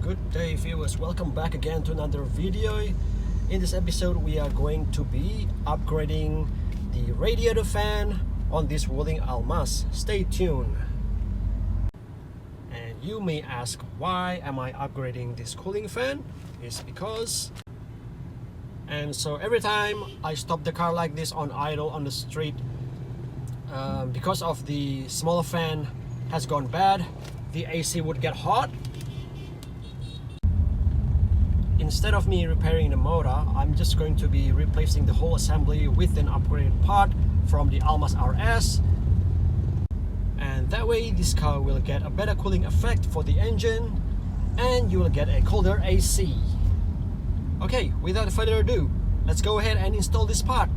Good day viewers, welcome back again to another video. In this episode we are going to be upgrading the radiator fan on this Wuling Almaz. Stay tuned. And you may ask, why am I upgrading this cooling fan? It's because, and so every time I stop the car like this on idle on the street, because of the smaller fan has gone bad, the AC would get hot. Instead of me repairing the motor, I'm just going to be replacing the whole assembly with an upgraded part from the Almaz RS, and that way this car will get a better cooling effect for the engine and you will get a colder AC. Okay, without further ado, let's go ahead and install this part.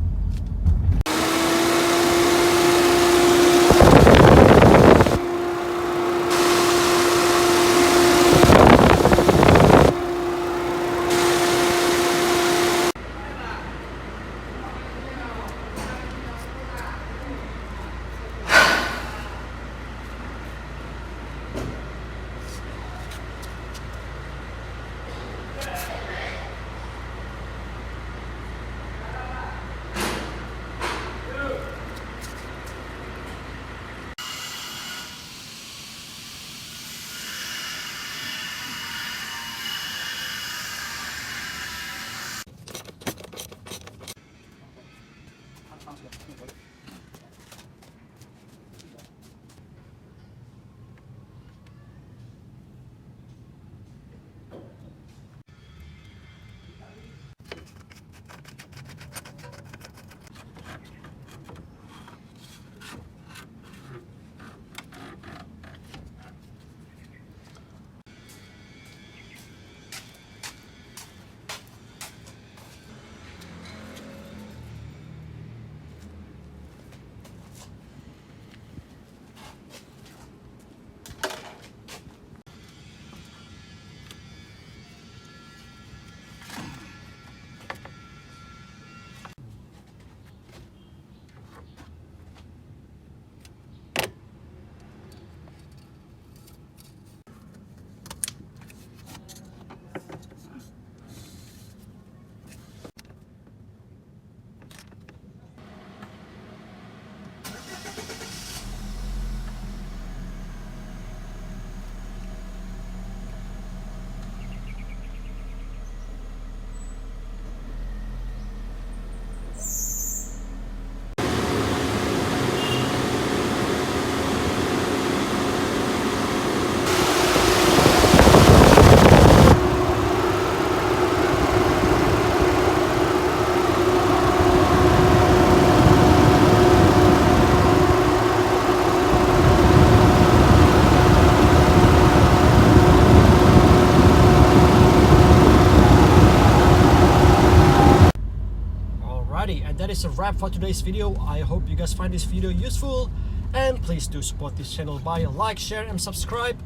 And that is a wrap for today's video. I hope you guys find this video useful, and please do support this channel by a like, share and subscribe,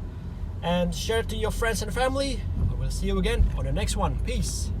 and share it to your friends and family. I will see you again on the next one. Peace.